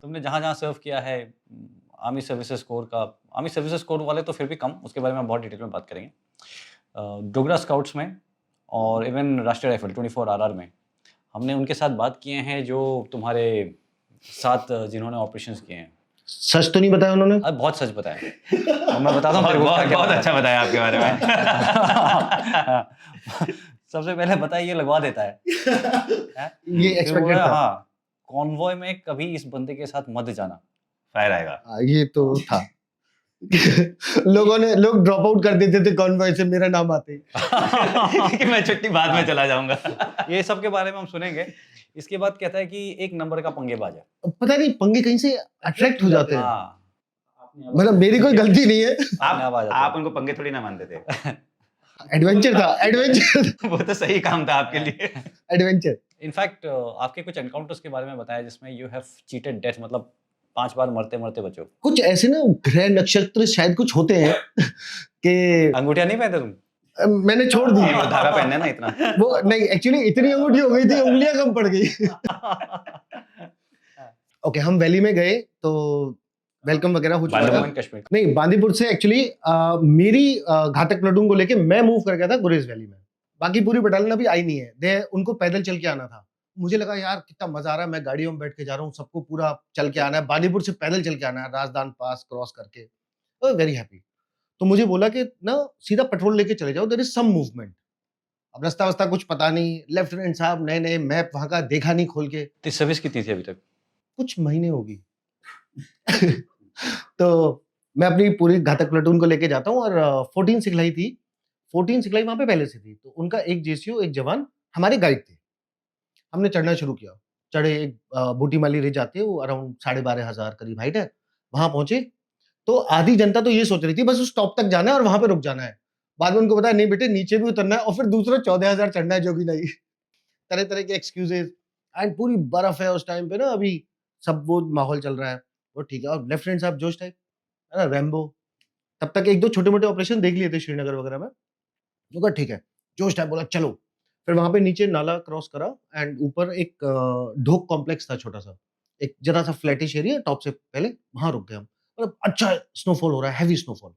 तुमने जहाँ-जहाँ सर्व किया है आर्मी सर्विसेज कोर का आर्मी सर्विसेज कोर वाले तो फिर भी कम, उसके बारे में हम बहुत डिटेल में बात करेंगे। डोगरा स्काउट्स में और इवन राष्ट्रीय राइफल 24 आरआर में हमने उनके साथ बात किए हैं जो तुम्हारे साथ जिन्होंने ऑपरेशंस किए हैं। सच तो नहीं बताया उन्होंने? बहुत सच बताया और मैं बताता हूँ तेरे को बहुत क्या बहुत बताया। अच्छा बताया आपके बारे में। सबसे पहले बताया ये लगवा देता है। ये फिर एक्सपेक्टेड बोला था। हाँ, कॉन्वॉय में कभी इस बंदे के साथ मत जाना। फायर आएगा। ये तो था। लोग ड्रॉप आउट कर देते थे कॉन्वॉय से, मेरा नाम आते कि मैं छुट्टी बाद में चला जाऊंगा। ये सब के बारे में हम सुनेंगे। इसके बाद कहता है कि एक नंबर का पंगेबाज है। पता नहीं पंगे कहीं से अट्रैक्ट हो जाते हैं। हाँ, मतलब मेरी कोई गलती नहीं है। आप उनको पंगे थोड़ी ना मानते थे। एडवेंचर था, एडवेंचर। वो तो सही काम था आपके लिए। एडवेंचर। इनफैक्ट आपके कुछ एनकाउंटर्स के बारे में बताया जिसमें यू हैव चीटेड डेथ, मतलब 5 बार मरते-मरते बचे हो। कुछ ऐसे ना ग्रह नक्षत्र शायद कुछ होते हैं कि अंगूठियां नहीं पहनते तुम? मैंने छोड़ दी। वो धागा पहनने ना इतना। वो नहीं, एक्चुअली इतनी अंगूठी हो गई थी, उंगलियां कम पड़ गई। ओके, हम वैली में गए तो वेलकम वगैरह हो चुका था। जम्मू एंड कश्मीर। नहीं, बांदीपुर से एक्चुअली मेरी घातक प्लाटून को लेके मैं मूव कर गया था गुरेज वैली में। बाकी पूरी बटालियन अभी आई नहीं है, उनको पैदल चल के आना था। मुझे लगा यार कितना मजा आ रहा है, मैं गाड़ियों में बैठ के जा रहा हूँ, सबको पूरा चल के आना है, बांदीपुर से पैदल चल के आना है, राजदान पास क्रॉस करके। Very happy. तो मुझे बोला कि ना सीधा पेट्रोल लेके चले जाओ, देयर इज सम मूवमेंट। अब रास्ता वास्ता कुछ पता नहीं, लेफ्टिनेंट साहब नए नए मैप वहां का देखा नहीं खोल के। तो सर्विस कितनी थी अभी तक? कुछ महीने होगी। तो मैं अपनी पूरी घातक प्लाटून को लेके जाता हूँ और 14 सिखलाई थी। 14 सिखलाई वहां पे पहले से थी, तो उनका एक जेसीओ एक जवान हमारे गाइड थे। हमने चढ़ना शुरू किया। चढ़े, एक बूटीमाली रिज आती है, वो अराउंड 12,500 करीब हाइट है। वहां पहुंचे तो आधी जनता तो ये सोच रही थी बस उस टॉप तक जाना है और वहां पे रुक जाना है। बाद में उनको बताया नहीं बेटे, नीचे भी उतरना है और फिर दूसरा 14,000 चढ़ना है, जो कि नहीं। तरह तरह के एक्सक्यूजेज। एंड पूरी बर्फ है उस टाइम पे ना, अभी सब वो माहौल चल रहा है। वो ठीक है, और लेफ्टिनेंट साहब जोश टाइप है ना, रैम्बो। तब तक एक दो छोटे मोटे ऑपरेशन देख लिए थे श्रीनगर वगैरह में। वो कहा ठीक है, जोश टाइप बोला चलो। फिर वहां पे नीचे नाला क्रॉस करा एंड ऊपर एक ढोक कॉम्प्लेक्स था छोटा सा, एक जरा सा फ्लैटिश एरिया टॉप से, पहले वहां रुक गए हम। मतलब अच्छा स्नोफॉल हो रहा है, हैवी स्नोफॉल।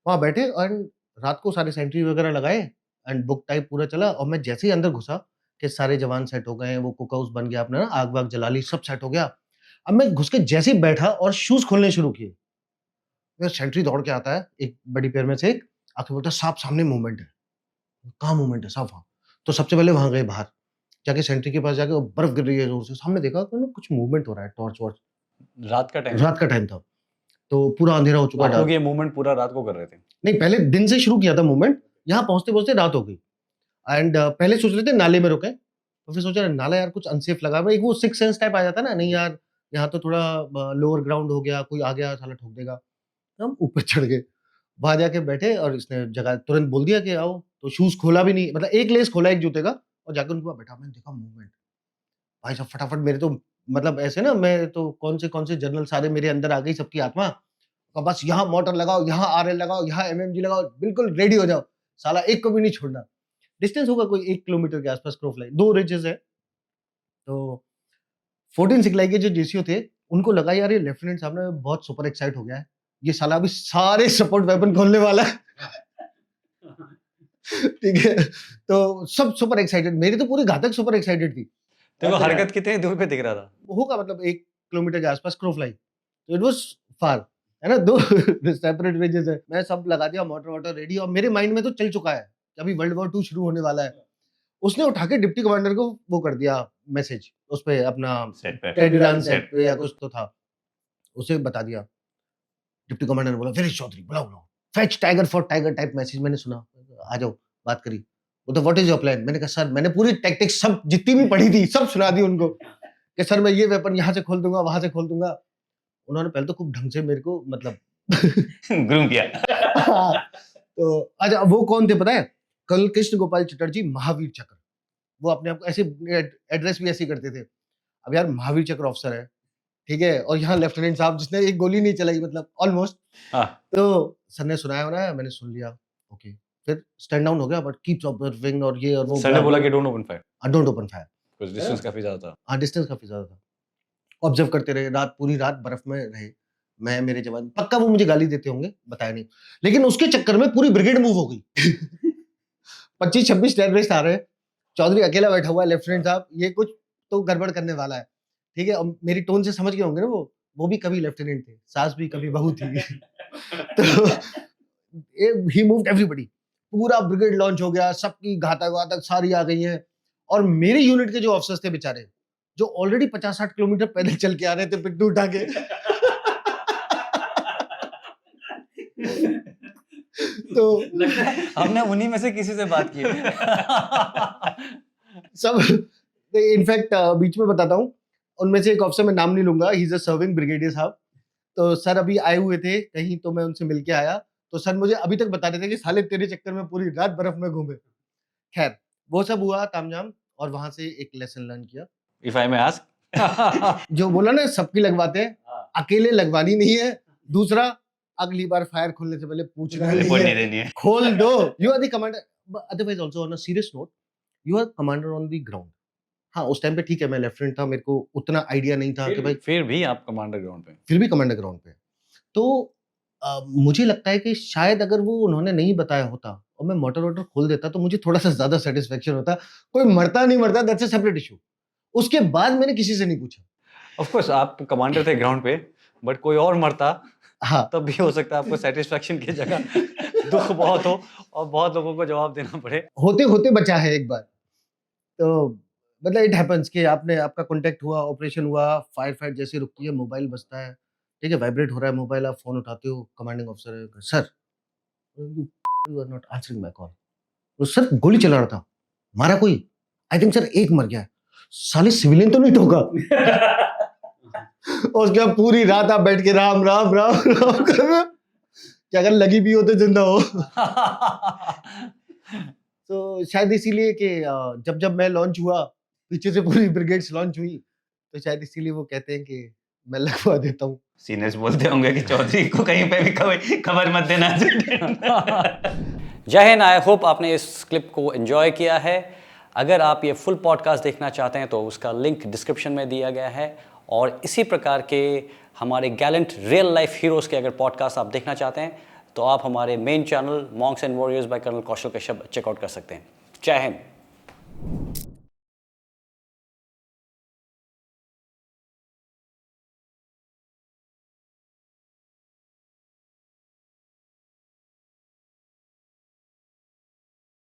वहां बैठे एंड रात को सारे सेंट्री वगैरह लगाए एंड बुक टाइप पूरा चला। और मैं जैसे ही अंदर घुसा कि सारे जवान सेट हो गए, वो कुक हाउस बन गया अपना ना, आग वाग जला ली, सब सेट हो गया। अब मैं घुस के जैसे ही बैठा और शूज खोलने शुरू किए, मेरा सेंट्री दौड़ के आता है, एक बड़ी पैर में से एक आके बोलता है साहब सामने मूवमेंट है। कहाँ मूवमेंट है साहब? वहाँ। तो सबसे पहले वहां गए बाहर, जाके सेंट्री के पास जाके, वो बर्फ गिर रही है जोर से, सामने देखा तो ना कुछ मूवमेंट हो रहा है, टॉर्च वॉर्च। रात का टाइम? रात का टाइम था, तो पूरा अंधेरा हो चुका आप लोग था। ये मूवमेंट पूरा रात को कर रहे थे? नहीं, पहले दिन से शुरू किया था मूवमेंट, यहाँ पहुंचते पहुंचते रात हो गई। एंड पहले सोच रहे थे नाले में रुके, तो फिर सोचा नाला यार कुछ अनसेफ लगा। एक वो सिक्स सेंस टाइप आ जाता है ना, नहीं यार यहाँ तो थोड़ा लोअर ग्राउंड हो गया, कोई आ गया साला ठोक देगा। हम ऊपर चढ़ गए, वहां जाके बैठे और इसने जगह तुरंत बोल दिया कि आओ। तो शूज खोला भी नहीं, मतलब एक लेस खोला एक जूते का और जाकर उनके पास बैठा। मैंने देखा मूवमेंट, भाई साहब फटाफट मेरे तो मतलब ऐसे ना, मैं तो कौन से जनरल सारे मेरे अंदर आ गई, सबकी आत्मा। और बस यहाँ मोटर लगाओ, यहाँ आरएल लगाओ, यहाँ एमएमजी लगाओ, बिल्कुल रेडी हो जाओ, साला एक को भी नहीं छोड़ना। डिस्टेंस होगा कोई 1 किलोमीटर के आसपास क्रॉ फ्लाई, 2 रिजेस है। तो 14 सिखलाई के जो जेसीओ थे, उनको लगा यार ये लेफ्टिनेंट साहब ने बहुत सुपर एक्साइट हो गया है, ये साला अभी सारे सपोर्ट वेपन खोलने वाला है। ठीक है, तो सब सुपर एक्साइटेड, मेरी तो पूरी घातक सुपर एक्साइटेड थी। देखो हरकत कितने दूर पे दिख रहा था? होगा मतलब 1 किलोमीटर के आसपास क्रॉ फ्लाई, तो इट वाज फार, है ना। 2 सेपरेट रिजेस है। मैं सब लगा दिया, मोटर वाटर रेडी, और मेरे माइंड में तो चल चुका है कि अभी वर्ल्ड वॉर 2 शुरू होने वाला है। उसने उठा के डिप्टी कमांडर को वो कर दिया मैसेज, उस पे अपना सेट पे। टेलीग्राम सेट पे या कुछ तो था, उसे बता दिया। डिप्टी कमांडर ने बोला वेरी चौधरी बुलाओ बुलाओ, fetch tiger for tiger type message मैंने सुना, आ जाओ बात करी। वो तो व्हाट इज योर प्लान? मैंने कहा सर मैंने पूरी टैक्टिक्स सब जितनी भी पढ़ी थी सब सुना दी उनको कि सर मैं ये वेपन यहाँ से खोल दूंगा, वहां से खोल दूंगा। उन्होंने पहले तो खूब ढंग से मेरे को मतलब ग्रूम किया। तो अच्छा वो कौन थे पता है? कल कृष्ण गोपाल चटर्जी, महावीर चक्र। वो अपने आप को ऐसे एड्रेस भी ऐसे ही करते थे। अब यार महावीर चक्र ऑफिसर है, ठीक है, और यहाँ लेफ्टिनेंट साहब जिसने एक गोली नहीं चलाई, मतलब ऑलमोस्ट। हाँ। तो सर ने सुनाया होना है, मैंने सुन लिया, ओके। फिर स्टैंड डाउन हो गया, बट कीप्स ऑब्जर्विंग और ये और वो। सर ने बोला कि don't open fire, don't open fire, कुछ डिस्टेंस काफी ज्यादा था। हाँ डिस्टेंस काफी ज्यादा था। ऑब्जर्व करते रहे, रात पूरी रात बर्फ में रहे। मैं, मेरे जवान, पक्का वो मुझे गाली देते होंगे, बताया नहीं। लेकिन उसके चक्कर में पूरी ब्रिगेड मूव हो गई। 25-26 टेररिस्ट आ रहे हैं, चौधरी अकेला बैठा हुआ है, लेफ्टिनेंट साहब, ये कुछ तो गड़बड़ करने वाला है, ठीक है? अब मेरी टोन से समझ गए होंगे ना वो भी कभी लेफ्टिनेंट थे, सास भी कभी बहू थी। तो ही मूव्ड एवरीबॉडी, पूरा ब्रिगेड लॉन्च हो गया, सबकी घातक सारी आ गई हैं, और मेरे यूनिट के जो ऑफिसर्स थे बेचारे, जो ऑलरेडी 50-60 किलोमीटर पैदल चल के आ रहे थे पिट्ठू उठा के। तो लगता है हमने उन्हीं में से किसी से बात की है। सब इनफैक्ट बीच में बताता हूँ, उनमें से एक ऑफिसर, मैं नाम नहीं लूंगा, he is a serving brigadier साहब। तो सर अभी आए हुए थे कहीं, तो मैं उनसे मिलके आया, तो सर मुझे अभी तक बता रहे थे कि साले तेरे चक्कर में पूरी रात बर्फ में घूमे। खैर, वो सब हुआ तामझाम, और वहां से एक लेसन लर्न किया। इफ आई मे आस्क, जो बोला ना सबकी लगवाते हैं, अकेले लगवानी नहीं है। दूसरा, अगली बार फायर खोलने से पहले पूछना रिपोर्ट नहीं नहीं है, देनी है। खोल दो। You are the commander, otherwise also on a serious note, you are commander on the ground. हाँ, उस टाइम पे ठीक है, मैं लेफ्टिनेंट था, मेरे को उतना आइडिया नहीं था कि भाई, फिर भी आप कमांडर ग्राउंड पे। फिर भी कमांडर ग्राउंड पे। तो मुझे लगता है कि शायद अगर वो उन्होंने नहीं बताया होता और मैं मोटर वोटर खोल देता, तो मुझे थोड़ा सा ज्यादा सेटिस्फेक्शन होता। कोई मरता नहीं मरता, दैट्स अ सेपरेट इशू। उसके बाद मैंने किसी से नहीं पूछा। ऑफ कोर्स आप कमांडर थे ग्राउंड पे, बट कोई और मरता हाँ। तब भी हो सकता है आपको सेटिस्फेक्शन की जगह दुख बहुत हो और बहुत लोगों को जवाब देना पड़े। होते होते बचा है एक बार। तो मतलब इट हैपेंस कि आपका कांटेक्ट हुआ, ऑपरेशन हुआ, फायर फाइट जैसे रुकती है, मोबाइल बजता है, ठीक है, वाइब्रेट हो रहा है मोबाइल, आप फोन उठाते हो, कमांडिंग ऑफिसर है, sir you are not answering my call. तो सर गोली चला रहा था, मारा कोई? आई थिंक सर एक मर गया है। साले सिविलियन तो नहीं ठोका? और उसके बाद पूरी रात आप बैठ के राम राम राम राम कर रहे हो कि अगर लगी भी हो तो जिंदा हो। तो शायद इसीलिए कि जब जब मैं लॉन्च हुआ, पीछे से पूरी ब्रिगेड्स लॉन्च हुई, तो शायद इसीलिए वो कहते हैं कि मैं लगवा देता हूँ। सीनियर्स बोलते होंगे कि चौधरी को कहीं पे भी खबर मत देना। जय हिंद। आई होप आपने इस क्लिप को एंजॉय किया है। अगर आप ये फुल पॉडकास्ट देखना चाहते हैं तो उसका लिंक डिस्क्रिप्शन में दिया गया है, और इसी प्रकार के हमारे गैलेंट रियल लाइफ हीरोज़ के अगर पॉडकास्ट आप देखना चाहते हैं तो आप हमारे main channel Monks and Warriors by Colonel Kaushal Kashyap check out कर सकते हैं। जय हिंद।